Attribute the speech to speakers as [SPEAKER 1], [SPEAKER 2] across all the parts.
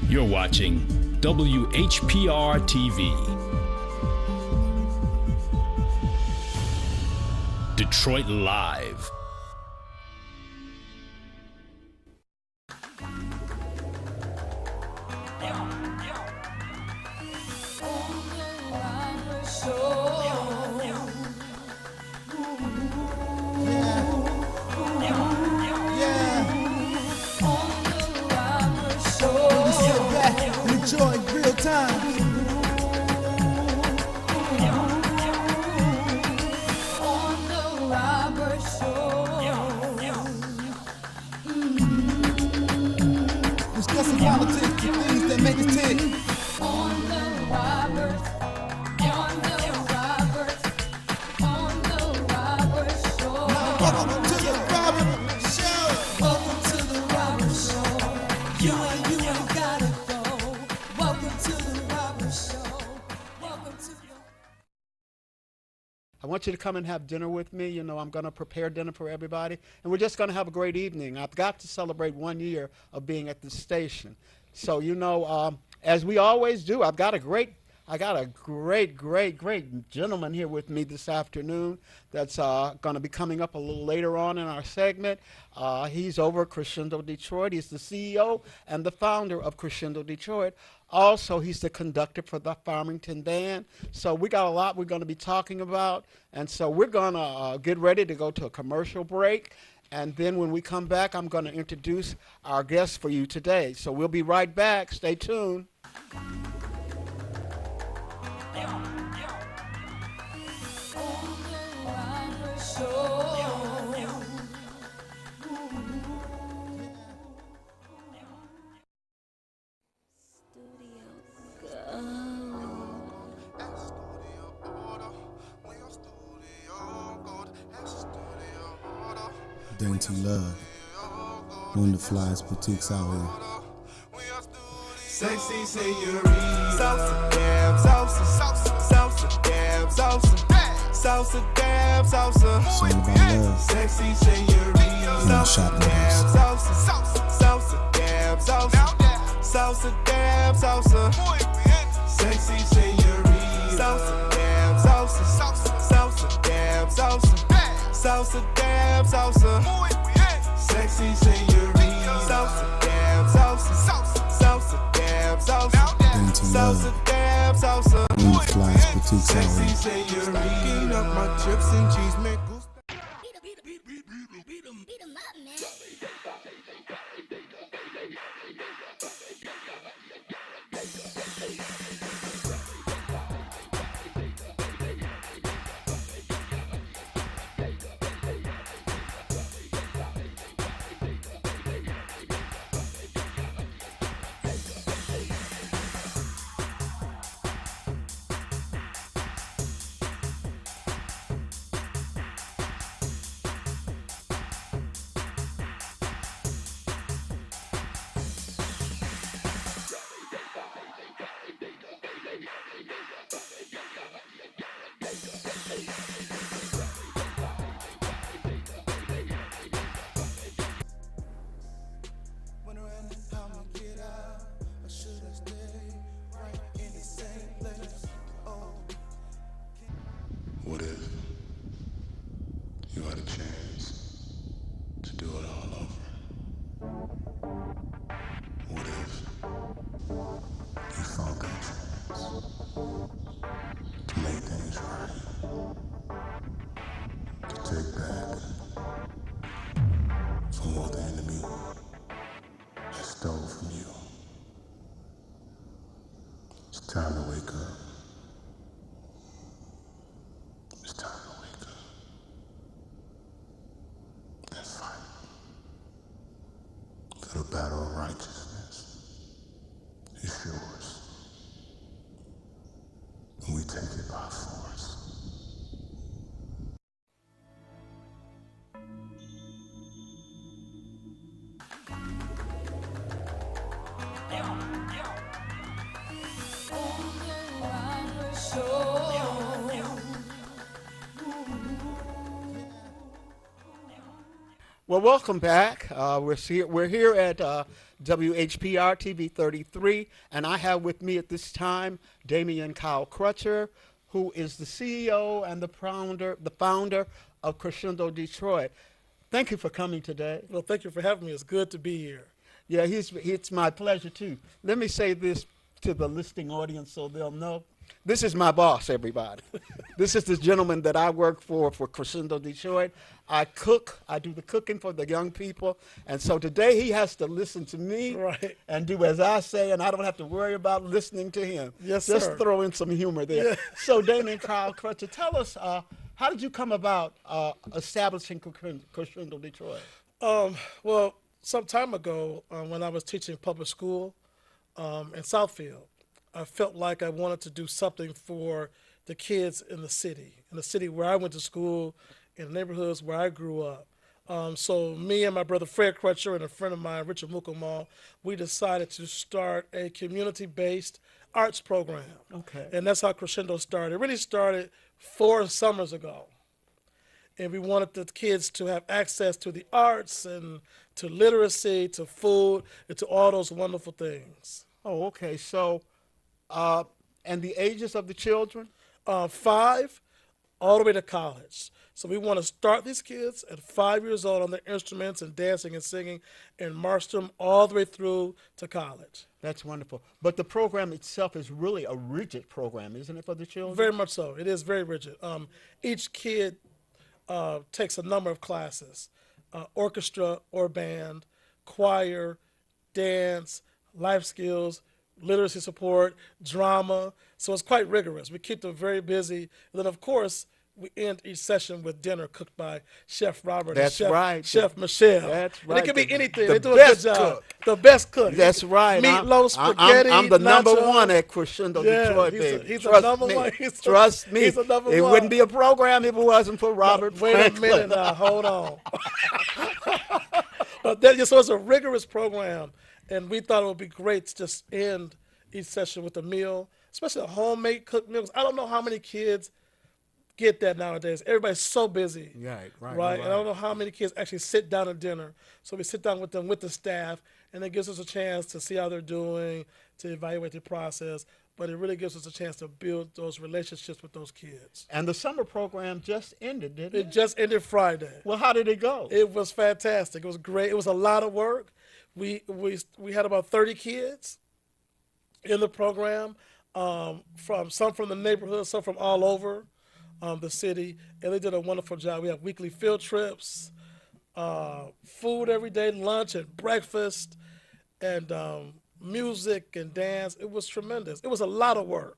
[SPEAKER 1] You're watching WHPR TV. Detroit Live.
[SPEAKER 2] I want you to come and have dinner with me. You know, I'm going to prepare dinner for everybody, and we're just going to have a great evening. I've got to celebrate 1 year of being at the station. So, you know, as we always do, I got a great, great gentleman here with me this afternoon that's going to be coming up a little later on in our segment. He's over at Crescendo Detroit. He's the CEO and the founder of Crescendo Detroit. Also, he's the conductor for the Farmington Band. So we got a lot we're going to be talking about. And so we're going to get ready to go to a commercial break. And then when we come back, I'm going to introduce our guests for you today. So we'll be right back. Stay tuned.
[SPEAKER 3] Dainty Love, one of the flyest boutiques out here.
[SPEAKER 4] Sexy señorita, salsa, damn, salsa, salsa, salsa, damn, salsa, salsa, damn, salsa.
[SPEAKER 3] It's all about love.
[SPEAKER 4] Sexy señorita, salsa, damn, salsa, salsa, salsa, damn, salsa, salsa, damn, salsa. Sexy señorita, salsa, damn, salsa, salsa, salsa, damn, salsa, salsa, damn, salsa. Sexy señorita, salsa, damn, salsa, salsa, salsa, damn, salsa, salsa, damn, salsa.
[SPEAKER 3] One of the flyest boutiques out
[SPEAKER 4] Sexy
[SPEAKER 3] here.
[SPEAKER 4] señorita, up my chips and cheese, me gusta.
[SPEAKER 5] Beat 'em up, man.
[SPEAKER 6] What if you had a chance to do it all over? What if you found that chance to make things right? To take back from what the enemy has stole from you. It's time to wake up. It's time to wake up and fight. For the battle of righteousness is yours. And we take it by force.
[SPEAKER 2] Well, welcome back. We're here at WHPR TV 33, and I have with me at this time Damian Kyle Crutcher, who is the CEO and the founder of Crescendo Detroit. Thank you for coming today.
[SPEAKER 7] Well, thank you for having me. It's good to be here.
[SPEAKER 2] Yeah, it's my pleasure too. Let me say this to the listening audience so they'll know. This is my boss, everybody. This is the gentleman that I work for Crescendo Detroit. I cook. I do the cooking for the young people. And so today he has to listen to me and do as I say, and I don't have to worry about listening to him.
[SPEAKER 7] Yes,
[SPEAKER 2] Just
[SPEAKER 7] sir.
[SPEAKER 2] throw in some humor there.
[SPEAKER 7] Yeah.
[SPEAKER 2] So Damian Kyle Crutcher, tell us, how did you come about establishing Crescendo Detroit?
[SPEAKER 7] Well, some time ago, when I was teaching public school in Southfield, I felt like I wanted to do something for the kids in the city where I went to school, in the neighborhoods where I grew up. So me and my brother Fred Crutcher and a friend of mine, Richard Mukamal, we decided to start a community-based arts program.
[SPEAKER 2] Okay.
[SPEAKER 7] And that's how Crescendo started. It really started 4 summers ago. And we wanted the kids to have access to the arts and to literacy, to food, and to all those wonderful things.
[SPEAKER 2] Oh, okay. So, and the ages of the children?
[SPEAKER 7] 5 all the way to college. So we want to start these kids at 5 years old on their instruments and dancing and singing and march them all the way through to college.
[SPEAKER 2] That's wonderful. But the program itself is really a rigid program, isn't it, for the children?
[SPEAKER 7] Very much so. It is very rigid. Each kid takes a number of classes, orchestra or band, choir, dance, life skills, literacy support, drama. So it's quite rigorous. We keep them very busy. And then, of course, we end each session with dinner cooked by Chef Robert
[SPEAKER 2] That's
[SPEAKER 7] and
[SPEAKER 2] right.
[SPEAKER 7] Chef Michelle.
[SPEAKER 2] That's
[SPEAKER 7] And it
[SPEAKER 2] right.
[SPEAKER 7] can be anything.
[SPEAKER 2] The
[SPEAKER 7] They do a good
[SPEAKER 2] best
[SPEAKER 7] job.
[SPEAKER 2] cook.
[SPEAKER 7] The best cook.
[SPEAKER 2] That's right.
[SPEAKER 7] Meatloaf, spaghetti,
[SPEAKER 2] I'm the number
[SPEAKER 7] nachos.
[SPEAKER 2] one at Crescendo Detroit,
[SPEAKER 7] he's
[SPEAKER 2] baby.
[SPEAKER 7] he's
[SPEAKER 2] Trust
[SPEAKER 7] the number
[SPEAKER 2] me.
[SPEAKER 7] one.
[SPEAKER 2] Trust me.
[SPEAKER 7] He's the number
[SPEAKER 2] it
[SPEAKER 7] one.
[SPEAKER 2] wouldn't be a program if it wasn't for Robert
[SPEAKER 7] Wait
[SPEAKER 2] Franklin.
[SPEAKER 7] a minute now. Hold on. So it's a rigorous program, and we thought it would be great to just end each session with a meal, especially a homemade cooked meal. 'Cause I don't know how many kids get that nowadays. Everybody's so busy. Right. And I don't know how many kids actually sit down at dinner. So we sit down with them, with the staff, and it gives us a chance to see how they're doing, to evaluate the process. But it really gives us a chance to build those relationships with those kids.
[SPEAKER 2] And the summer program just ended, didn't
[SPEAKER 7] It
[SPEAKER 2] it?
[SPEAKER 7] just ended Friday.
[SPEAKER 2] Well, how did it go?
[SPEAKER 7] It was fantastic. It was great. It was a lot of work. We had about 30 kids in the program, some from the neighborhood, some from all over the city, and they did a wonderful job. We have weekly field trips, food every day, lunch and breakfast, and music and dance. It was tremendous. It was a lot of work.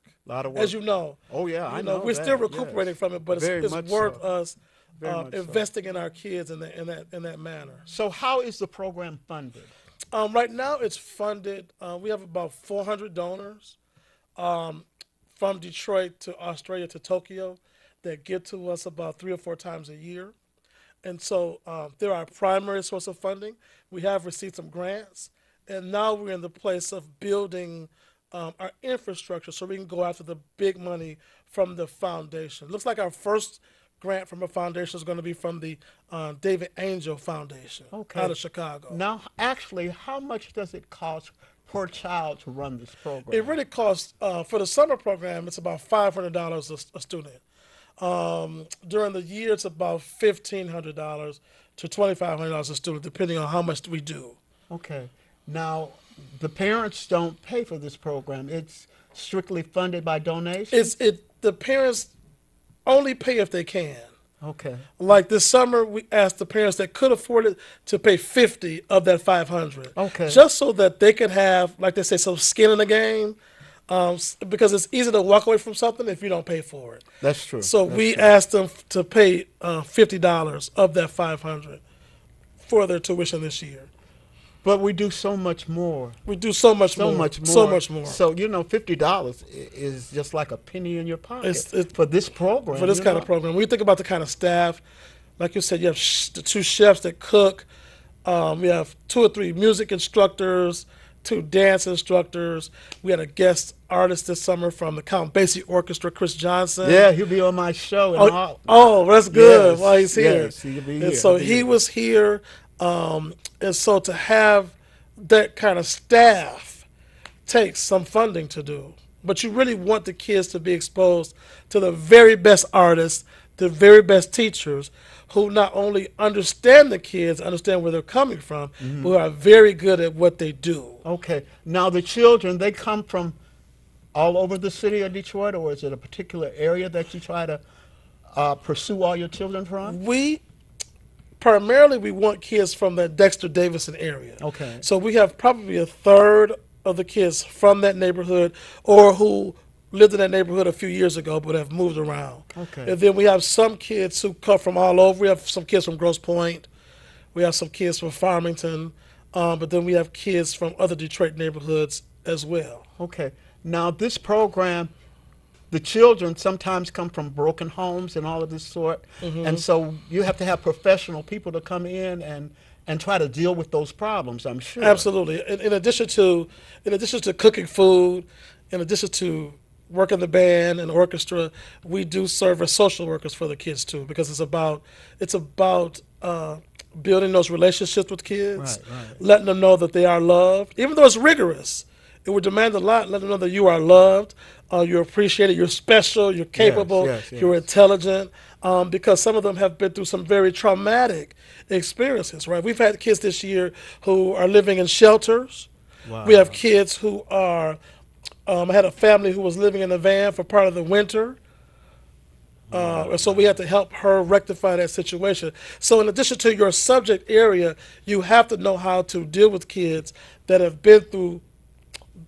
[SPEAKER 7] As you know.
[SPEAKER 2] Oh, yeah, I
[SPEAKER 7] You
[SPEAKER 2] know
[SPEAKER 7] we're
[SPEAKER 2] that,
[SPEAKER 7] still recuperating
[SPEAKER 2] yes.
[SPEAKER 7] from it, but
[SPEAKER 2] Very
[SPEAKER 7] it's
[SPEAKER 2] much
[SPEAKER 7] worth
[SPEAKER 2] so.
[SPEAKER 7] us
[SPEAKER 2] Very much so.
[SPEAKER 7] investing in our kids in that manner.
[SPEAKER 2] So how is the program funded?
[SPEAKER 7] Right now, it's funded. We have about 400 donors from Detroit to Australia to Tokyo that give to us about 3 or 4 times a year. And so they're our primary source of funding. We have received some grants, and now we're in the place of building our infrastructure so we can go after the big money from the foundation. Looks like our first grant from a foundation is going to be from the David Angel Foundation out of Chicago.
[SPEAKER 2] Now, actually, how much does it cost per child to run this program?
[SPEAKER 7] It really costs, for the summer program, it's about $500 a student. During the year, it's about $1,500 to $2,500 a student, depending on how much we do.
[SPEAKER 2] Okay. Now, the parents don't pay for this program. It's strictly funded by donations?
[SPEAKER 7] The parents only pay if they can.
[SPEAKER 2] Okay.
[SPEAKER 7] Like this summer, we asked the parents that could afford it to pay $50 of that $500.
[SPEAKER 2] Okay.
[SPEAKER 7] Just so that they could have, like they say, some skin in the game. Because it's easy to walk away from something if you don't pay for it.
[SPEAKER 2] That's true.
[SPEAKER 7] So we asked them to pay $50 of that $500 for their tuition this year.
[SPEAKER 2] But we do so much more.
[SPEAKER 7] We do so much more. So much more.
[SPEAKER 2] So, $50 is just like a penny in your pocket
[SPEAKER 7] It's
[SPEAKER 2] for this program.
[SPEAKER 7] For this kind of program. When you think about the kind of staff, like you said, you have the 2 chefs that cook. We have 2 or 3 music instructors, 2 dance instructors. We had a guest artist this summer from the Count Basie Orchestra, Chris Johnson.
[SPEAKER 2] Yeah, he'll be on my show.
[SPEAKER 7] That's good.
[SPEAKER 2] Yes,
[SPEAKER 7] Well, he's here.
[SPEAKER 2] yes, he'll be
[SPEAKER 7] and
[SPEAKER 2] here.
[SPEAKER 7] so
[SPEAKER 2] He'll be
[SPEAKER 7] he
[SPEAKER 2] here.
[SPEAKER 7] was here. And so to have that kind of staff takes some funding to do. But you really want the kids to be exposed to the very best artists, the very best teachers, who not only understand the kids, understand where they're coming from,
[SPEAKER 2] Mm-hmm.
[SPEAKER 7] but who are very good at what they do.
[SPEAKER 2] Okay. Now the children, they come from all over the city of Detroit, or is it a particular area that you try to pursue all your children from?
[SPEAKER 7] Primarily we want kids from the Dexter Davison area.
[SPEAKER 2] Okay.
[SPEAKER 7] So we have probably a third of the kids from that neighborhood or who lived in that neighborhood a few years ago but have moved around.
[SPEAKER 2] Okay.
[SPEAKER 7] And then we have some kids who come from all over. We have some kids from Grosse Pointe. We have some kids from Farmington. But then we have kids from other Detroit neighborhoods as well.
[SPEAKER 2] Okay. Now this program, the children sometimes come from broken homes and all of this sort, and so you have to have professional people to come in and try to deal with those problems, I'm sure.
[SPEAKER 7] Absolutely. In addition to cooking food, in addition to working the band and orchestra, we do serve as social workers for the kids too, because it's about building those relationships with kids,
[SPEAKER 2] Right.
[SPEAKER 7] letting them know that they are loved, even though it's rigorous. It would demand a lot. Let them know that you are loved, you're appreciated, you're special, you're capable,
[SPEAKER 2] yes.
[SPEAKER 7] you're intelligent, because some of them have been through some very traumatic experiences, right? We've had kids this year who are living in shelters.
[SPEAKER 2] Wow.
[SPEAKER 7] We have kids who are, I had a family who was living in a van for part of the winter. And so we had to help her rectify that situation. So in addition to your subject area, you have to know how to deal with kids that have been through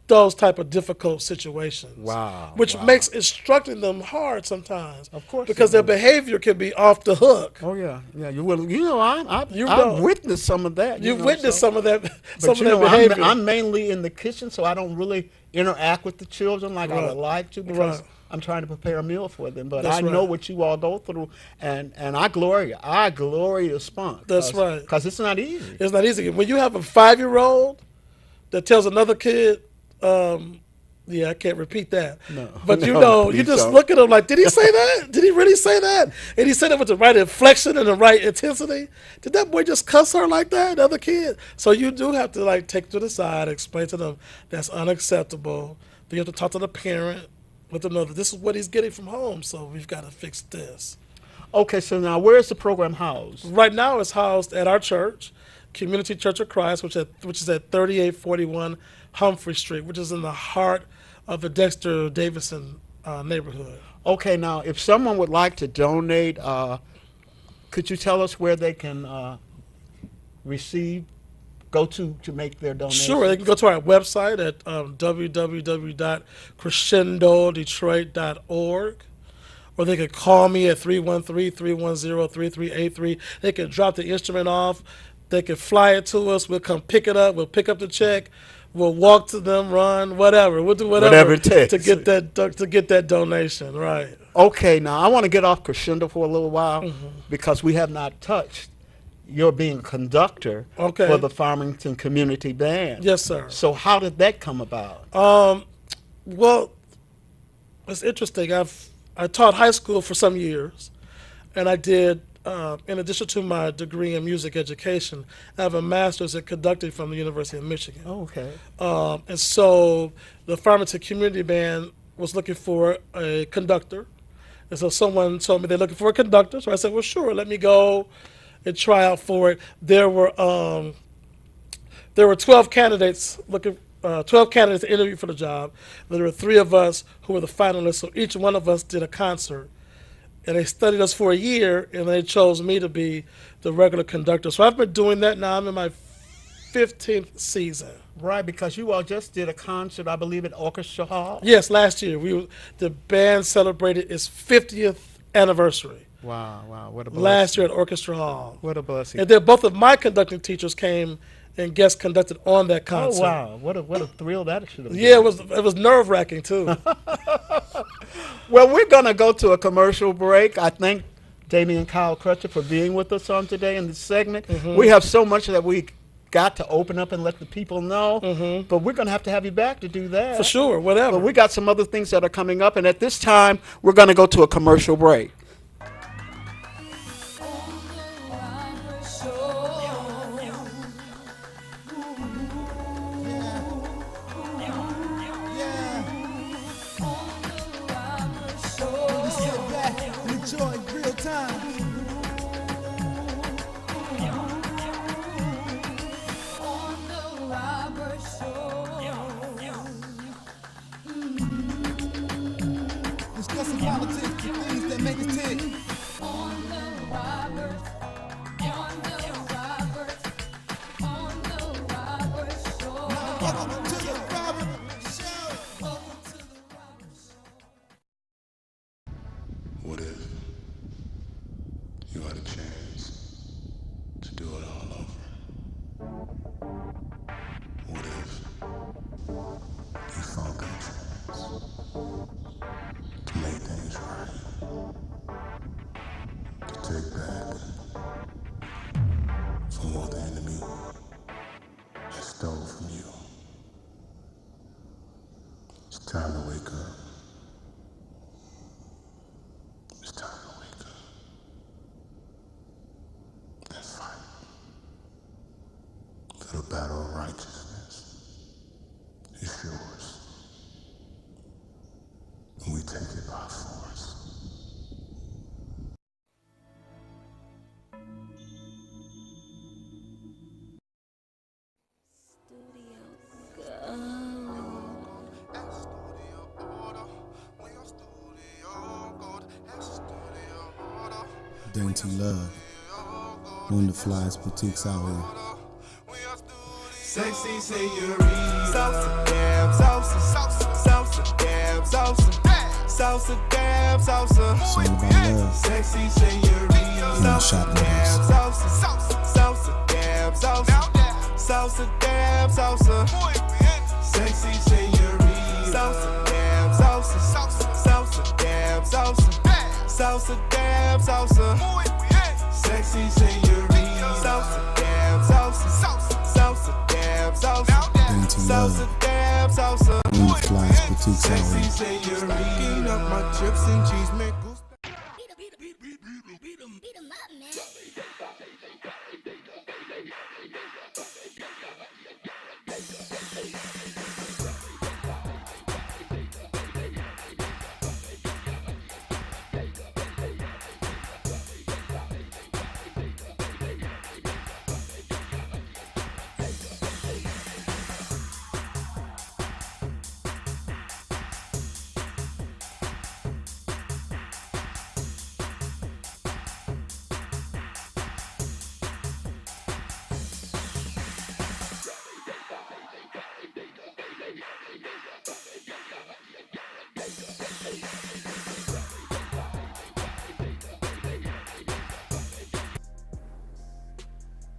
[SPEAKER 7] those type of difficult situations.
[SPEAKER 2] Wow,
[SPEAKER 7] Which
[SPEAKER 2] wow.
[SPEAKER 7] makes instructing them hard sometimes.
[SPEAKER 2] Of course
[SPEAKER 7] Because
[SPEAKER 2] it
[SPEAKER 7] their
[SPEAKER 2] does.
[SPEAKER 7] behavior can be off the hook.
[SPEAKER 2] Oh yeah, you will. You know, I've
[SPEAKER 7] know.
[SPEAKER 2] witnessed some of that.
[SPEAKER 7] You've
[SPEAKER 2] know,
[SPEAKER 7] witnessed
[SPEAKER 2] so-
[SPEAKER 7] some of that,
[SPEAKER 2] But you know,
[SPEAKER 7] behavior.
[SPEAKER 2] I'm mainly in the kitchen, so I don't really interact with the children like I
[SPEAKER 7] Right.
[SPEAKER 2] would like to, because
[SPEAKER 7] Right.
[SPEAKER 2] I'm trying to prepare a meal for them. But
[SPEAKER 7] That's
[SPEAKER 2] I know
[SPEAKER 7] right.
[SPEAKER 2] what you all go through, and I glory your spunk.
[SPEAKER 7] That's right.
[SPEAKER 2] Because it's not easy.
[SPEAKER 7] It's not easy. When you have a 5-year-old that tells another kid, yeah, I can't repeat that.
[SPEAKER 2] No.
[SPEAKER 7] But you
[SPEAKER 2] No,
[SPEAKER 7] know, you
[SPEAKER 2] please
[SPEAKER 7] just
[SPEAKER 2] don't.
[SPEAKER 7] look at him like, did he say that? Did he really say that? And he said it with the right inflection and the right intensity. Did that boy just cuss her like that, the other kid? So you do have to like take to the side, explain to them that's unacceptable. Then you have to talk to the parent, let them know that this is what he's getting from home, so we've got to fix this.
[SPEAKER 2] Okay, so now where's the program housed?
[SPEAKER 7] Right now it's housed at our church, Community Church of Christ, which is at 3841 Humphrey Street, which is in the heart of the Dexter Davison neighborhood.
[SPEAKER 2] Okay, now if someone would like to donate, could you tell us where they can go to make their donation?
[SPEAKER 7] Sure, they can go to our website at www.crescendodetroit.org, or they could call me at 313-310-3383. They can drop the instrument off. They can fly it to us. We'll come pick it up. We'll pick up the check. We'll walk to them, run, whatever. We'll do whatever
[SPEAKER 2] it takes.
[SPEAKER 7] to get that donation. Right.
[SPEAKER 2] Okay, now I want to get off crescendo for a little while,
[SPEAKER 7] Mm-hmm.
[SPEAKER 2] because we have not touched your being conductor
[SPEAKER 7] Okay.
[SPEAKER 2] for the Farmington Community Band.
[SPEAKER 7] Yes, sir.
[SPEAKER 2] So how did that come about?
[SPEAKER 7] Well, it's interesting. I taught high school for some years, and I did, in addition to my degree in music education, I have a master's in conducting from the University of Michigan.
[SPEAKER 2] Okay.
[SPEAKER 7] And so the Farmington Community Band was looking for a conductor. And so someone told me they're looking for a conductor. So I said, well, sure, let me go and try out for it. There were 12 candidates 12 candidates interviewed for the job. There were 3 of us who were the finalists, so each one of us did a concert. And they studied us for a year, and they chose me to be the regular conductor. So I've been doing that now. I'm in my 15th season.
[SPEAKER 2] Right, because you all just did a concert, I believe, at Orchestra Hall.
[SPEAKER 7] Yes, last year the band celebrated its 50th anniversary.
[SPEAKER 2] Wow, what a blessing.
[SPEAKER 7] Last year at Orchestra Hall.
[SPEAKER 2] What a blessing.
[SPEAKER 7] And then both of my conducting teachers came and guest conducted on that
[SPEAKER 2] Oh,
[SPEAKER 7] concert.
[SPEAKER 2] wow, what a thrill that should have been.
[SPEAKER 7] Yeah, it was nerve-wracking too.
[SPEAKER 2] Well, we're going to go to a commercial break. I thank Damian Kyle Crutcher for being with us on today in this segment.
[SPEAKER 7] Mm-hmm.
[SPEAKER 2] We have so much that we got to open up and let the people know. But we're going to have you back to do that.
[SPEAKER 7] For sure, whatever.
[SPEAKER 2] But we got some other things that are coming up, and at this time, we're going to go to a commercial break.
[SPEAKER 3] Enjoy real time. Discussing politics, the things that make us tick. Welcome to the Robert Show.
[SPEAKER 6] What if you had a chance to do it all over? What if you found that chance to make things right? To take back from what the enemy has stole from you. It's time to wake up. It's time to wake up. Let's fight. For the battle of righteousness is yours. And we take it by force.
[SPEAKER 3] Dainty Love, one of the flyest boutiques out here.
[SPEAKER 4] Sexy señorita. Salsa, damn, salsa, salsa, salsa, damn, salsa, salsa, damn, salsa.
[SPEAKER 3] It's all about love.
[SPEAKER 4] Sexy señorita.
[SPEAKER 3] In the shop
[SPEAKER 4] Salsa, damn,
[SPEAKER 3] niggas.
[SPEAKER 4] salsa, salsa, salsa, damn, salsa, salsa, damn, salsa. Sexy señorita. Salsa, damn, salsa, salsa, salsa, damn, salsa, salsa, damn, salsa. Sexy señorita. Salsa, damn, salsa, salsa, salsa, damn, salsa,
[SPEAKER 3] Dainty
[SPEAKER 4] salsa,
[SPEAKER 3] Love,
[SPEAKER 4] damn, salsa.
[SPEAKER 3] one of the flyest boutiques out
[SPEAKER 4] Sexy
[SPEAKER 3] here.
[SPEAKER 4] señorita. Up my chips and cheese me gusta.
[SPEAKER 5] Beat 'em up, man.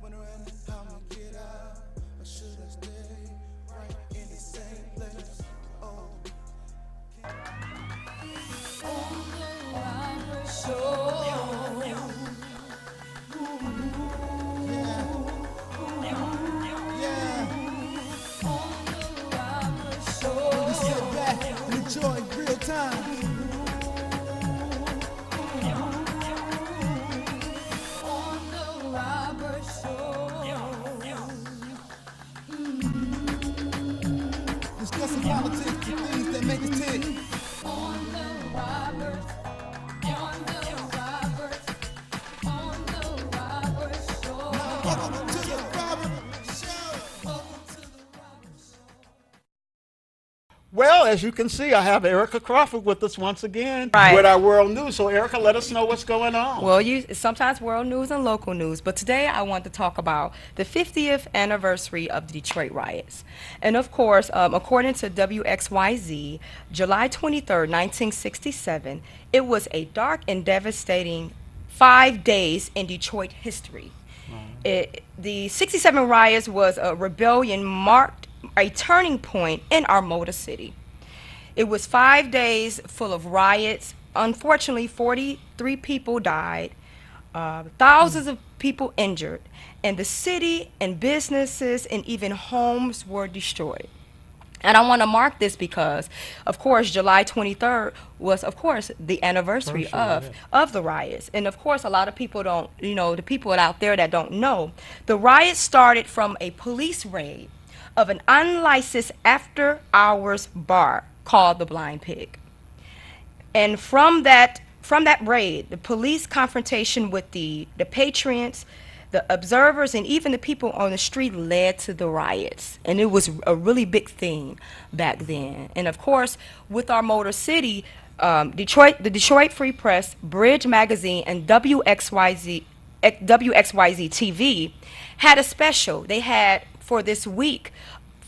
[SPEAKER 4] Wondering how I'm gonna get out, or should I stay right in the same place? Oh.
[SPEAKER 3] Sit back and enjoy real time. Discussing politics, the things that make us tick. Welcome to the Robert Show.
[SPEAKER 2] Well, as you can see, I have Erica Crawford with us once again
[SPEAKER 8] Right.
[SPEAKER 2] with our world news. So, Erica, let us know what's going on.
[SPEAKER 8] Well, sometimes world news and local news, but today I want to talk about the 50th anniversary of the Detroit riots. And of course, according to WXYZ, July 23rd, 1967, it was a dark and devastating 5 days in Detroit history. The 67 riots was a rebellion marked a turning point in our Motor City. It was 5 days full of riots. Unfortunately, 43 people died. Thousands of people injured, and the city and businesses and even homes were destroyed. And I want to mark this because, of course, July 23rd was, of course, the anniversary of the riots. And, of course, a lot of people don't, the people out there that don't know, the riots started from a police raid of an unlicensed after-hours bar called the Blind Pig. And from that raid, the police confrontation with the patrons, the observers, and even the people on the street led to the riots. And it was a really big thing back then. And of course, with our Motor City, the Detroit Free Press, Bridge Magazine, and WXYZ TV had a special. They had, for this week,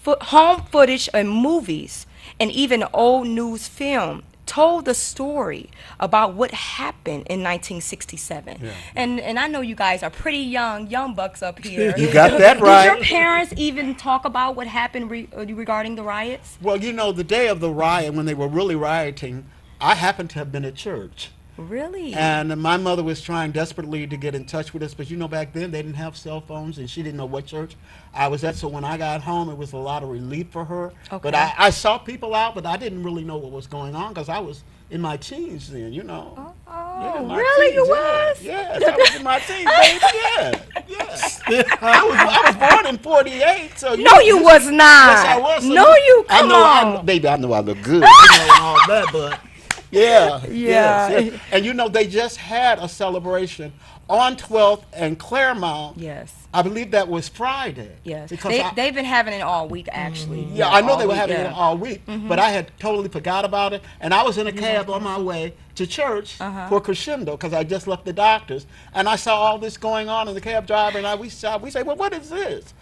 [SPEAKER 8] home footage and movies, and even old news film told the story about what happened in 1967.
[SPEAKER 2] Yeah.
[SPEAKER 8] And I know you guys are pretty young bucks up here.
[SPEAKER 2] You got that right.
[SPEAKER 8] Did your parents even talk about what happened regarding the riots?
[SPEAKER 2] Well, the day of the riot, when they were really rioting, I happened to have been at church.
[SPEAKER 8] Really?
[SPEAKER 2] And my mother was trying desperately to get in touch with us, but back then they didn't have cell phones, and she didn't know what church I was at. So when I got home, it was a lot of relief for her.
[SPEAKER 8] Okay.
[SPEAKER 2] But I saw people out, but I didn't really know what was going on because I was in my teens then,
[SPEAKER 8] Oh,
[SPEAKER 2] Yeah, my
[SPEAKER 8] really?
[SPEAKER 2] teens,
[SPEAKER 8] You
[SPEAKER 2] yeah.
[SPEAKER 8] was?
[SPEAKER 2] Yes, I was in my teens, baby. Yeah. I was born in 48, so
[SPEAKER 8] No, you was not.
[SPEAKER 2] Yes, I was. So
[SPEAKER 8] No, you come on.
[SPEAKER 2] Baby, I know I look good, and all that, but yeah.
[SPEAKER 8] Yeah.
[SPEAKER 2] Yes. And they just had a celebration on 12th and Claremont.
[SPEAKER 8] Yes.
[SPEAKER 2] I believe that was Friday.
[SPEAKER 8] Yes.
[SPEAKER 2] Because
[SPEAKER 8] They've been having it all week, actually.
[SPEAKER 2] yeah, I know
[SPEAKER 8] all
[SPEAKER 2] they were
[SPEAKER 8] week,
[SPEAKER 2] having
[SPEAKER 8] yeah.
[SPEAKER 2] it all week, but I had totally forgot about it. And I was in a cab on my way to church for Crescendo because I just left the doctor's. And I saw all this going on, and the cab driver and we say, well, what is this?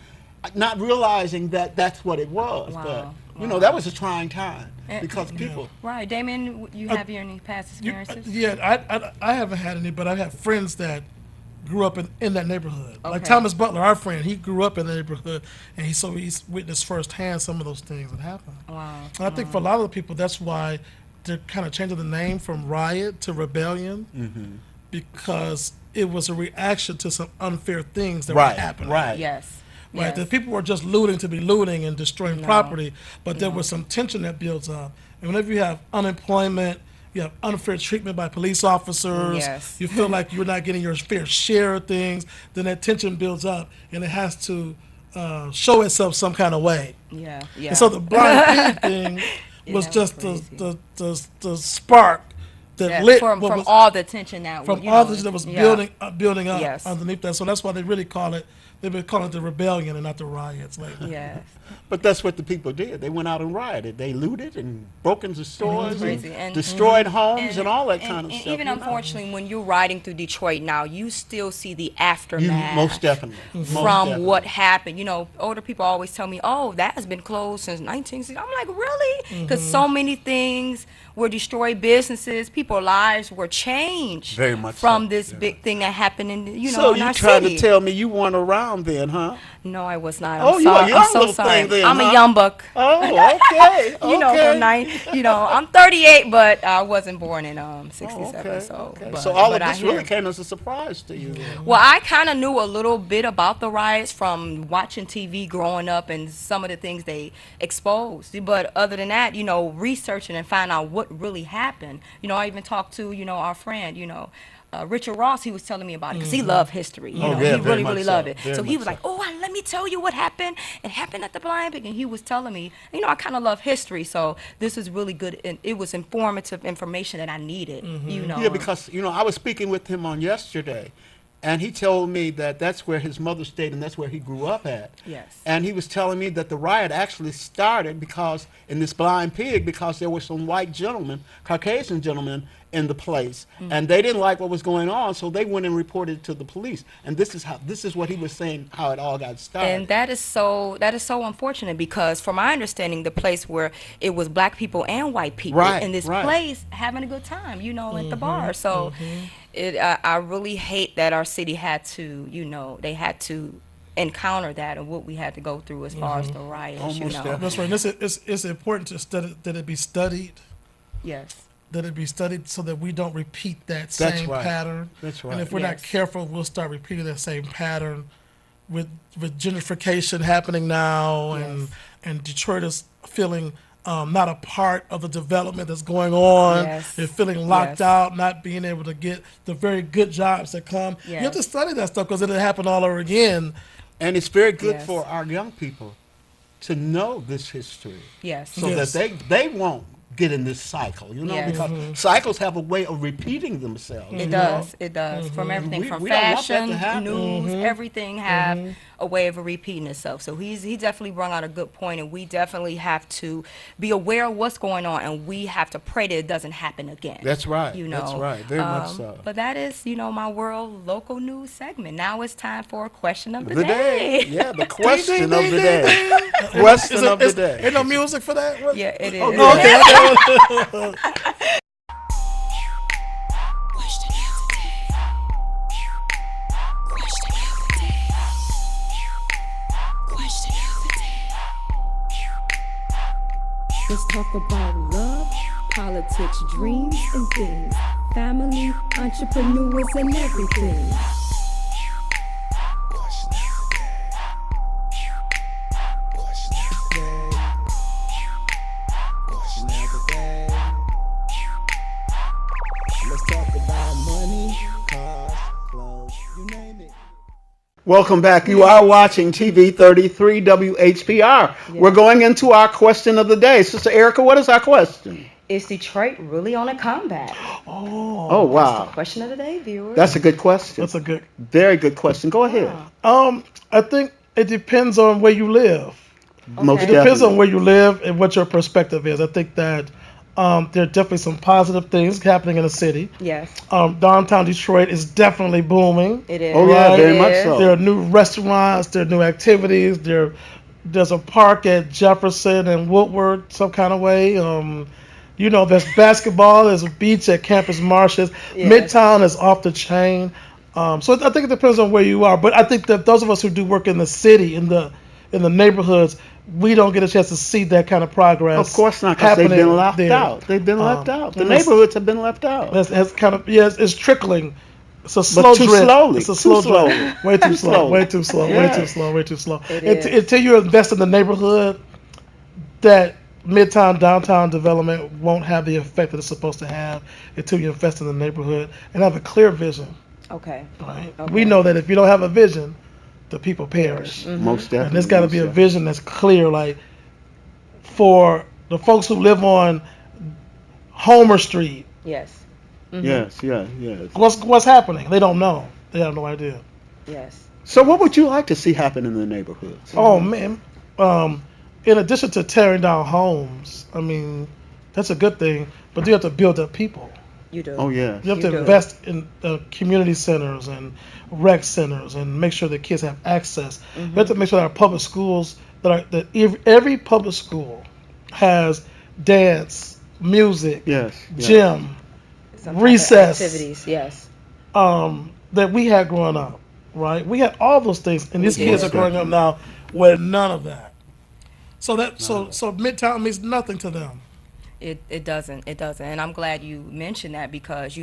[SPEAKER 2] Not realizing that that's what it was.
[SPEAKER 8] Wow.
[SPEAKER 2] But, that was a trying time because people.
[SPEAKER 8] Right. Damon, you have any past experiences?
[SPEAKER 7] I haven't had any, but I've had friends that grew up in that neighborhood. Like
[SPEAKER 8] Okay.
[SPEAKER 7] Thomas Butler, our friend, he grew up in the neighborhood, and he's witnessed firsthand some of those things that happened.
[SPEAKER 8] Wow.
[SPEAKER 7] And I think for a lot of the people, that's why they're kind of changing the name from riot to rebellion, because it was a reaction to some unfair things that were happening.
[SPEAKER 2] Right.
[SPEAKER 8] Yes.
[SPEAKER 7] Right,
[SPEAKER 8] Yes.
[SPEAKER 7] the people were just looting to be looting and destroying property, but there was some tension that builds up. And whenever you have unemployment, you have unfair treatment by police officers,
[SPEAKER 8] Yes.
[SPEAKER 7] you feel like you're not getting your fair share of things, then that tension builds up, and it has to show itself some kind of way.
[SPEAKER 8] Yeah. Yeah.
[SPEAKER 7] And so the blind pig thing was
[SPEAKER 8] that
[SPEAKER 7] just
[SPEAKER 8] was
[SPEAKER 7] the spark that
[SPEAKER 8] Yeah,
[SPEAKER 7] lit
[SPEAKER 8] from
[SPEAKER 7] what was,
[SPEAKER 8] all the tension that
[SPEAKER 7] from
[SPEAKER 8] you
[SPEAKER 7] all
[SPEAKER 8] know,
[SPEAKER 7] this that was
[SPEAKER 8] yeah.
[SPEAKER 7] building up
[SPEAKER 8] Yes.
[SPEAKER 7] underneath that. So that's why they really call it. They've been calling it the rebellion and not the riots lately.
[SPEAKER 8] Yes.
[SPEAKER 2] But that's what the people did. They went out and rioted. They looted and broke into stores
[SPEAKER 8] crazy.
[SPEAKER 2] and
[SPEAKER 8] And-
[SPEAKER 2] destroyed homes and all that
[SPEAKER 8] And-
[SPEAKER 2] kind of
[SPEAKER 8] and
[SPEAKER 2] stuff.
[SPEAKER 8] even unfortunately, when you're riding through Detroit now, you still see the aftermath.
[SPEAKER 2] Most definitely. Most
[SPEAKER 8] From
[SPEAKER 2] definitely.
[SPEAKER 8] what happened. Older people always tell me, oh, that has been closed since 1960. I'm like, really? Because so many things were destroyed, businesses, people's lives were changed
[SPEAKER 2] Very much
[SPEAKER 8] from
[SPEAKER 2] so.
[SPEAKER 8] this big thing that happened in,
[SPEAKER 2] So
[SPEAKER 8] in
[SPEAKER 2] you
[SPEAKER 8] our
[SPEAKER 2] trying
[SPEAKER 8] city.
[SPEAKER 2] to tell me you weren't around then, huh?
[SPEAKER 8] No, I was not.
[SPEAKER 2] Oh,
[SPEAKER 8] I'm
[SPEAKER 2] you a
[SPEAKER 8] sorry.
[SPEAKER 2] young
[SPEAKER 8] I'm so
[SPEAKER 2] little
[SPEAKER 8] sorry.
[SPEAKER 2] thing then,
[SPEAKER 8] I'm
[SPEAKER 2] huh?
[SPEAKER 8] a young buck.
[SPEAKER 2] Oh, okay.
[SPEAKER 8] I'm 38, but I wasn't born in 67.
[SPEAKER 2] Okay.
[SPEAKER 8] So,
[SPEAKER 2] okay.
[SPEAKER 8] but,
[SPEAKER 2] So all of
[SPEAKER 8] but I
[SPEAKER 2] this really
[SPEAKER 8] hear-
[SPEAKER 2] came as a surprise to you. Then.
[SPEAKER 8] Well, I kind of knew a little bit about the riots from watching TV growing up and some of the things they exposed. But other than that, researching and finding out what really happened. I even talked to, our friend, Richard Ross. He was telling me about it because he loved history.
[SPEAKER 2] Oh, yeah,
[SPEAKER 8] he
[SPEAKER 2] very
[SPEAKER 8] really,
[SPEAKER 2] much
[SPEAKER 8] really
[SPEAKER 2] so.
[SPEAKER 8] loved it.
[SPEAKER 2] Very
[SPEAKER 8] So he
[SPEAKER 2] much
[SPEAKER 8] was
[SPEAKER 2] so.
[SPEAKER 8] like, "Oh, let me tell you what happened. It happened at the Blind Pig," and he was telling me, I kind of love history, so this is really good. And it was informative information that I needed.
[SPEAKER 2] Yeah, because I was speaking with him on yesterday, and he told me that that's where his mother stayed and that's where he grew up at.
[SPEAKER 8] Yes.
[SPEAKER 2] And he was telling me that the riot actually started because in this Blind Pig because there were some white gentlemen, Caucasian gentlemen in the place, and they didn't like what was going on, so they went and reported to the police. And this is what he was saying how it all got started.
[SPEAKER 8] And that is so unfortunate because from my understanding, the place where it was black people and white people
[SPEAKER 2] Right,
[SPEAKER 8] in this
[SPEAKER 2] right.
[SPEAKER 8] place having a good time, at the bar. So I really hate that our city had to, they had to encounter that and what we had to go through as far as the riots,
[SPEAKER 2] Almost definitely.
[SPEAKER 7] That's right. And it's important to study that it be studied.
[SPEAKER 8] Yes.
[SPEAKER 7] that it be studied so that we don't repeat that
[SPEAKER 2] That's
[SPEAKER 7] same
[SPEAKER 2] right.
[SPEAKER 7] pattern.
[SPEAKER 2] That's
[SPEAKER 7] And
[SPEAKER 2] right.
[SPEAKER 7] if we're not
[SPEAKER 8] Yes.
[SPEAKER 7] careful, we'll start repeating that same pattern with gentrification happening now,
[SPEAKER 8] Yes.
[SPEAKER 7] and Detroit is feeling not a part of the development that's going on.
[SPEAKER 8] Yes.
[SPEAKER 7] They're feeling locked
[SPEAKER 8] Yes.
[SPEAKER 7] out, not being able to get the very good jobs that come. You have to
[SPEAKER 8] Yes.
[SPEAKER 7] study that stuff because it'll happen all over again.
[SPEAKER 2] And it's very good
[SPEAKER 8] Yes.
[SPEAKER 2] for our young people to know this history
[SPEAKER 8] Yes.
[SPEAKER 2] so
[SPEAKER 7] Yes.
[SPEAKER 2] that they won't get in this cycle,
[SPEAKER 8] Yes.
[SPEAKER 2] because cycles have a way of repeating themselves.
[SPEAKER 8] It does. It does. From everything
[SPEAKER 2] We-
[SPEAKER 8] from
[SPEAKER 2] we don't want that
[SPEAKER 8] fashion,
[SPEAKER 2] to happen.
[SPEAKER 8] news, everything have a way of repeating itself. So he definitely brought out a good point, and we definitely have to be aware of what's going on, and we have to pray that it doesn't happen again.
[SPEAKER 2] That's right.
[SPEAKER 8] You know,
[SPEAKER 2] That's right. Very much so.
[SPEAKER 8] But that is, my world local news segment. Now it's time for a question of the,
[SPEAKER 2] The day.
[SPEAKER 8] day.
[SPEAKER 2] Yeah, the question of the day. Question of the day.
[SPEAKER 7] Ain't no music for that? What?
[SPEAKER 8] Yeah, it is.
[SPEAKER 2] Oh,
[SPEAKER 7] Oh, okay, okay.
[SPEAKER 5] Question of the day. Question of the day. Question of the day.
[SPEAKER 9] Let's talk about love, politics, dreams, and things. Family, entrepreneurs, and everything.
[SPEAKER 4] Let's talk about money, cars, clothes, you name it.
[SPEAKER 2] Welcome back. You are watching TV 33 WHPR. We're going into our question of the day. Sister Erica, what is our question?
[SPEAKER 8] Is Detroit really on a comeback?
[SPEAKER 2] Oh, wow.
[SPEAKER 8] Question of the day, viewers.
[SPEAKER 2] That's a good question.
[SPEAKER 7] That's a good.
[SPEAKER 2] Very good question. Go ahead.
[SPEAKER 7] I think it depends on where you live.
[SPEAKER 2] Most
[SPEAKER 7] It depends
[SPEAKER 2] definitely.
[SPEAKER 7] on where you live and what your perspective is. I think that there are definitely some positive things happening in the city.
[SPEAKER 8] Yes,
[SPEAKER 7] Downtown Detroit is definitely booming.
[SPEAKER 8] it is.
[SPEAKER 2] Oh, yeah,
[SPEAKER 8] It
[SPEAKER 2] very much
[SPEAKER 8] is.
[SPEAKER 2] so.
[SPEAKER 7] There are new restaurants. There are new activities. There's a park at Jefferson and Woodward, some kind of way. There's basketball. There's a beach at Campus Marshes.
[SPEAKER 8] Yes.
[SPEAKER 7] Midtown is off the chain. So I think it depends on where you are. But I think that those of us who do work in the city, in the neighborhoods, we don't get a chance to see that kind of progress.
[SPEAKER 2] Of course not, because they've
[SPEAKER 7] happening
[SPEAKER 2] been left
[SPEAKER 7] there.
[SPEAKER 2] out. They've been left out. The
[SPEAKER 7] and it's-
[SPEAKER 2] neighborhoods have been left out.
[SPEAKER 7] That's kind of it's trickling. It's a slow
[SPEAKER 2] too
[SPEAKER 7] drip.
[SPEAKER 2] slowly.
[SPEAKER 7] It's a
[SPEAKER 2] Too
[SPEAKER 7] slow
[SPEAKER 2] slowly.
[SPEAKER 7] drip. Way too slow.
[SPEAKER 2] slowly.
[SPEAKER 7] Way too slow. Way
[SPEAKER 2] Yeah.
[SPEAKER 7] too slow. Way too slow.
[SPEAKER 8] It is.
[SPEAKER 7] Until you invest in the neighborhood, that midtown downtown development won't have the effect that it's supposed to have until you invest in the neighborhood and have a clear vision.
[SPEAKER 8] Okay.
[SPEAKER 7] Right?
[SPEAKER 8] Okay.
[SPEAKER 7] We know that if you don't have a vision, the people perish.
[SPEAKER 2] Most definitely.
[SPEAKER 7] And there's got to be a
[SPEAKER 2] most
[SPEAKER 7] vision that's clear, like for the folks who live on Homer Street.
[SPEAKER 8] Yes.
[SPEAKER 2] definitely. Yes, yes, yes.
[SPEAKER 7] What's happening? They don't know. They have no idea.
[SPEAKER 8] Yes.
[SPEAKER 2] So what would you like to see happen in the neighborhoods?
[SPEAKER 7] Oh man. In addition to tearing down homes, I mean, that's a good thing. But you have to build up people.
[SPEAKER 8] You do.
[SPEAKER 2] Oh, yes.
[SPEAKER 7] You have
[SPEAKER 8] You
[SPEAKER 7] to
[SPEAKER 8] do.
[SPEAKER 7] invest in community centers and rec centers and make sure that kids have access. We have to make sure that our public schools that every public school has dance, music,
[SPEAKER 2] Yes. yes.
[SPEAKER 7] gym,
[SPEAKER 8] Some type of
[SPEAKER 7] recess.
[SPEAKER 8] activities. Yes.
[SPEAKER 7] That we had growing up. Right? We had all those things, and these
[SPEAKER 8] We
[SPEAKER 7] kids
[SPEAKER 8] did.
[SPEAKER 7] are growing up now with none of that. So Midtown means nothing to them.
[SPEAKER 8] It doesn't. And I'm glad you mentioned that because,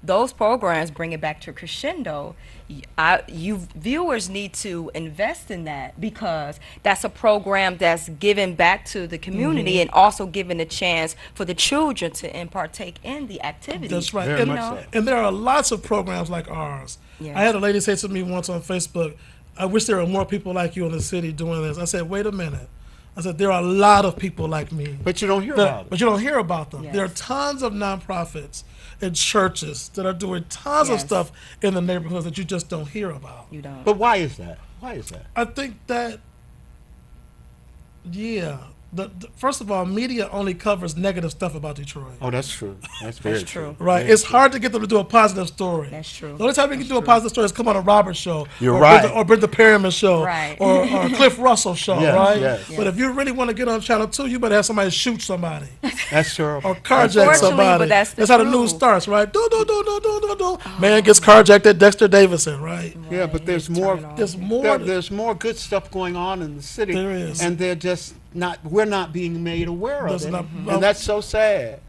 [SPEAKER 8] those programs bring it back to crescendo. You viewers need to invest in that because that's a program that's giving back to the community and also giving a chance for the children to partake in the activities.
[SPEAKER 7] That's right.
[SPEAKER 2] Very
[SPEAKER 7] And,
[SPEAKER 2] much so.
[SPEAKER 7] and there are lots of programs like ours.
[SPEAKER 8] Yes.
[SPEAKER 7] I had a lady say to me once on Facebook, I wish there were more people like you in the city doing this. I said, wait a minute. I said, there are a lot of people like me.
[SPEAKER 2] But you don't hear
[SPEAKER 7] that-
[SPEAKER 2] about it.
[SPEAKER 7] But you don't hear about them.
[SPEAKER 8] Yes.
[SPEAKER 7] There are tons of nonprofits and churches that are doing tons of
[SPEAKER 8] Yes.
[SPEAKER 7] stuff in the neighborhoods that you just don't hear about.
[SPEAKER 8] You don't.
[SPEAKER 2] But why is that? Why is that?
[SPEAKER 7] I think that, first of all, media only covers negative stuff about Detroit.
[SPEAKER 2] Oh, that's true. That's very
[SPEAKER 8] That's true.
[SPEAKER 7] Right,
[SPEAKER 2] Very
[SPEAKER 7] it's
[SPEAKER 2] true.
[SPEAKER 7] hard to get them to do a positive story.
[SPEAKER 8] That's true.
[SPEAKER 7] The only time we can do a positive story is come on a Roberts show,
[SPEAKER 2] You're
[SPEAKER 7] or
[SPEAKER 2] right.
[SPEAKER 7] Brenda Perriman show,
[SPEAKER 8] Right.
[SPEAKER 7] or Cliff Russell show,
[SPEAKER 2] Yes,
[SPEAKER 7] right?
[SPEAKER 2] yes.
[SPEAKER 7] But if you really want to get on Channel 2, you better have somebody shoot somebody
[SPEAKER 2] That's terrible.
[SPEAKER 7] or carjack
[SPEAKER 8] Unfortunately,
[SPEAKER 7] somebody.
[SPEAKER 8] but that's the
[SPEAKER 7] how the
[SPEAKER 8] truth.
[SPEAKER 7] news starts, right? Do. Man gets carjacked at Dexter Davidson, right?
[SPEAKER 2] Yeah, but there's
[SPEAKER 8] Just
[SPEAKER 2] more.
[SPEAKER 8] turn it on.
[SPEAKER 7] There's more.
[SPEAKER 2] There's more good stuff going on in the city.
[SPEAKER 7] There is.
[SPEAKER 2] And they're just not. We're not being made aware of
[SPEAKER 7] There's
[SPEAKER 2] it,
[SPEAKER 7] not-
[SPEAKER 2] and that's so sad.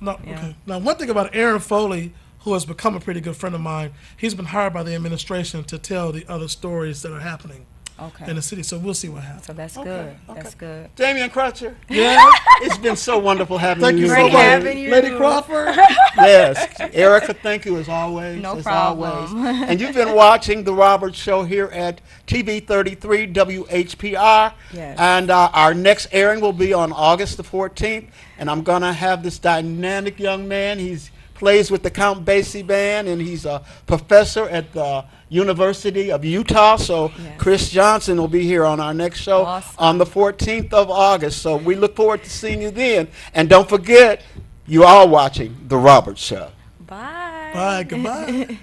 [SPEAKER 7] No,
[SPEAKER 8] Yeah.
[SPEAKER 7] okay. Now, one thing about Aaron Foley, who has become a pretty good friend of mine, he's been hired by the administration to tell the other stories that are happening
[SPEAKER 8] Okay.
[SPEAKER 7] in the city. So we'll see what happens.
[SPEAKER 8] So that's
[SPEAKER 2] Okay,
[SPEAKER 8] good.
[SPEAKER 2] okay.
[SPEAKER 8] That's good.
[SPEAKER 2] Damian Crutcher,
[SPEAKER 7] Yeah.
[SPEAKER 2] it's been so wonderful having
[SPEAKER 7] Thank
[SPEAKER 2] you.
[SPEAKER 7] you so
[SPEAKER 8] Great
[SPEAKER 7] much.
[SPEAKER 8] having you.
[SPEAKER 7] Lady Crawford.
[SPEAKER 2] Yes, Erica, thank you as always.
[SPEAKER 8] No
[SPEAKER 2] as
[SPEAKER 8] problem.
[SPEAKER 2] Always. And you've been watching The Robert Show here at TV 33 WHPR.
[SPEAKER 8] Yes.
[SPEAKER 2] And our next airing will be on August the 14th. And I'm going to have this dynamic young man. He's plays with the Count Basie Band, and he's a professor at the University of Utah. So
[SPEAKER 8] Yes.
[SPEAKER 2] Chris Johnson will be here on our next show
[SPEAKER 8] Awesome.
[SPEAKER 2] on the 14th of August. So we look forward to seeing you then. And don't forget, you are watching The Robert Show.
[SPEAKER 8] Bye.
[SPEAKER 7] Bye. Goodbye.